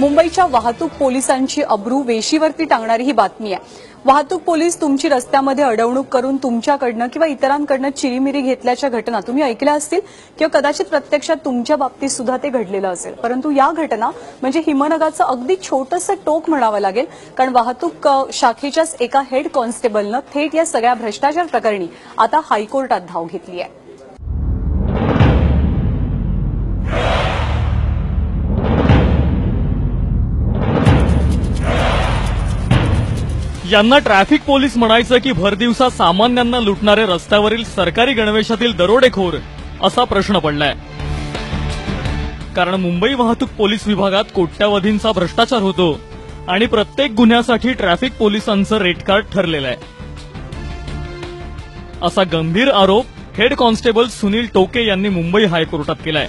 मुंबईच्या वाहतूक पोलिसांची अब्रू वेशीवरती टांगणारी ही बातमी आहे। वाहतूक पोलीस तुमची रस्त्यामध्ये अडवणूक करून तुमच्याकडनं किंवा इतरांकडनं चिरीमिरी घेतल्याच्या घटना तुम्ही ऐकल्या असतील किंवा कदाचित प्रत्यक्षात तुमच्या बाबतीत सुद्धा ते घडलेलं असेल। परंतु या घटना म्हणजे हिमनगाचं अगदी छोटंसं टोक म्हणावं लागेल, कारण वाहतूक शाखेच्याच एका हेड कॉन्स्टेबलनं थेट या सगळ्या भ्रष्टाचार प्रकरणी आता हायकोर्टात धाव घेतली आहे। यांना ट्रॅफिक पोलीस म्हणायचं की भरदिवसा सामान्यांना लुटणारे रस्त्यावरील सरकारी गणवेशातील दरोडेखोर असा प्रश्न पडलाय। कारण मुंबई वाहतूक पोलीस विभागात कोट्यावधींचा भ्रष्टाचार होतो आणि प्रत्येक गुन्ह्यासाठी ट्रॅफिक पोलिसांचं रेट कार्ड ठरलेलं आहे, असा गंभीर आरोप हेड कॉन्स्टेबल सुनील टोके यांनी मुंबई हायकोर्टात केलाय।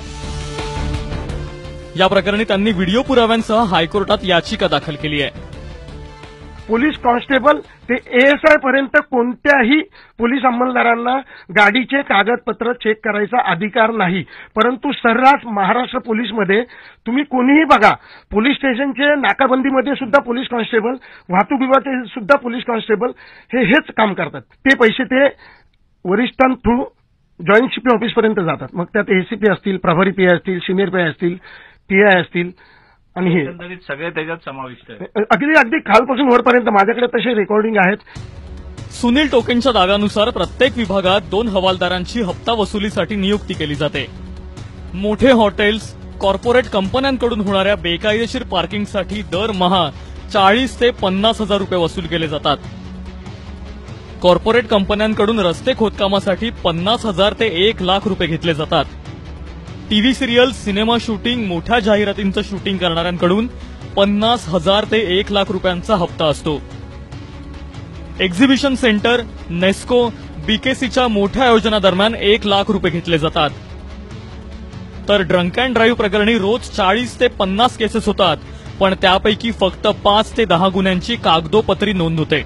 या प्रकरणी त्यांनी व्हिडिओ पुराव्यांसह हायकोर्टात याचिका दाखल केली आहे। पोलीस कॉन्स्टेबल ते एएसआय पर्यंत कोणत्याही पोलीस अंमलदारांना गाडीचे कागदपत्र चेक करायचा अधिकार नाही, परंतु सर्रास महाराष्ट्र पोलीसमध्ये तुम्ही कोणीही बघा, पोलीस स्टेशनचे नाकाबंदीमध्ये सुद्धा पोलीस कॉन्स्टेबल, वाहतूक विभागाचे सुद्धा पोलीस कॉन्स्टेबल हेच काम करतात। ते पैसे ते वरिष्ठां थ्रू जॉईंट सीपी ऑफिसपर्यंत जातात। मग त्यात एसीपी असतील, प्रभारी पीआय असतील, सिनियर पीआय असतील, टीआय असतील आणि हे सगळे त्याच्यात समाविष्ट आहे। अगदी खालपासून वरपर्यंत माझ्याकडे तसे रेकॉर्डिंग आहेत। सुनील टोकेंच्या दाव्यानुसार प्रत्येक विभागात 2 हवालदारांची हप्ता वसुलीसाठी नियुक्ती केली जाते। मोठे हॉटेल्स, कॉर्पोरेट कंपन्यांकडून होणाऱ्या बेकायदेशीर पार्किंगसाठी दरमहा 40 ते 50 हजार रुपये वसूल केले जातात। कॉर्पोरेट कंपन्यांकडून रस्ते खोदकामासाठी 50 हजार ते 1 लाख रुपये घेतले जातात। टीव्ही सिरियल, सिनेमा शूटिंग, मोठ्या जाहिरातींचं शूटिंग करणाऱ्यांकडून 50 हजार ते 1 लाख रुपयांचा हप्ता असतो। एक्झिबिशन सेंटर, नेस्को, बीकेसीच्या मोठ्या आयोजनादरम्यान 1 लाख रुपये घेतले जातात। तर ड्रंक अँड ड्राईव्ह प्रकरणी रोज 40 ते 50 केसेस होतात, पण त्यापैकी फक्त 5 ते 10 गुन्ह्यांची कागदोपत्री नोंद होते।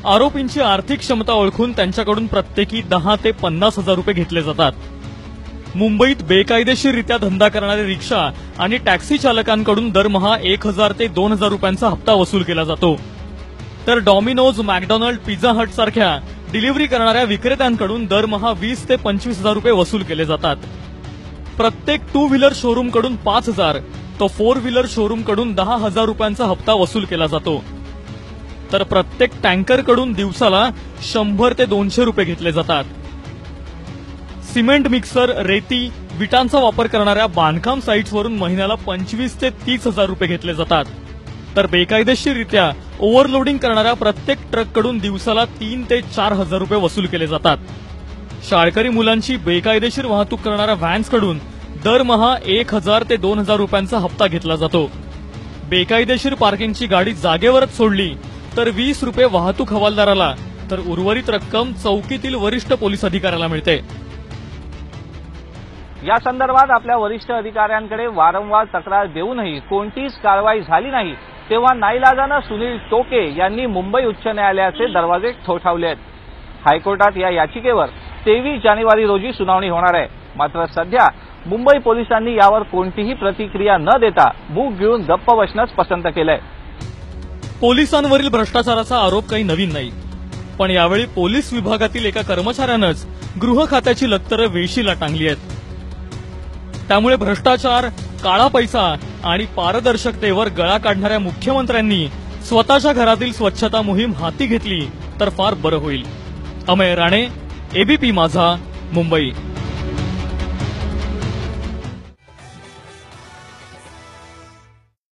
आरोपींची आर्थिक क्षमता ओळखून त्यांच्याकडून प्रत्येकी 10 ते 50 हजार रुपये घेतले जातात। मुंबईत बेकायदेशीररित्या धंदा करणारे रिक्षा आणि टॅक्सी चालकांकडून दरमहा 1000 ते 2000 रुपयांचा हप्ता वसूल केला जातो। तर डॉमिनोज, मॅकडॉनल्ड, पिझ्झा हट सारख्या डिलिव्हरी करणाऱ्या विक्रेत्यांकडून दरमहा 20 ते 25 हजार रुपये वसूल केले जातात। प्रत्येक 2 व्हीलर शोरूमकडून 5000 तो 4 व्हीलर शोरूमकडून 10,000 रुपयांचा हप्ता वसूल केला जातो। तर प्रत्येक टँकरकडून दिवसाला 100 ते 200 रुपये घेतले जातात। सिमेंट मिक्सर, रेती, विटांचा वापर करणाऱ्या बांधकाम साईट्सवरून महिन्याला 25 ते 30 हजार रुपये घेतले जातात। तर बेकायदेशीररित्या ओव्हरलोडिंग करणाऱ्या प्रत्येक ट्रककडून दिवसाला 3 ते 4 हजार रुपये वसूल केले जातात। शाळकरी मुलांची बेकायदेशीर वाहतूक करणाऱ्या व्हॅन्सकडून दरमहा 1000 ते 2000 रुपयांचा हप्ता घेतला जातो। बेकायदेशीर पार्किंगची गाडी जागेवरच सोडली तर 20 रुपये वाहतूक हवालदाराला, तर उर्वरित रक्कम चौकीतील वरिष्ठ पोलीस अधिकाऱ्याला मिळते। या संदर्भात आपल्या वरिष्ठ अधिकाऱ्यांकडे वारंवार तक्रार देऊनही कोणतीच कारवाई झाली नाही, तेव्हा नाईलाजानं सुनील टोके यांनी मुंबई उच्च न्यायालयाचे दरवाजे ठोठावले आहेत। हायकोर्टात या याचिकेवर 23 जानेवारी रोजी सुनावणी होणार आहे। मात्र सध्या मुंबई पोलिसांनी यावर कोणतीही प्रतिक्रिया न देता मूग गिळून गप्प बसणंच पसंत केलंय। पोलिसांवरील भ्रष्टाचाराचा आरोप काही नवीन नाही, पण यावेळी पोलीस विभागातील एका कर्मचाऱ्यानंच गृह खात्याची लक्तरं वेशीला टांगली आहेत। त्यामुळे भ्रष्टाचार, काळा पैसा आणि पारदर्शकतेवर गळा काढणाऱ्या मुख्यमंत्र्यांनी स्वतःच्या घरातील स्वच्छता मोहीम हाती घेतली तर फार बरं होईल। अमेय राणे, एबीपी माझा, मुंबई।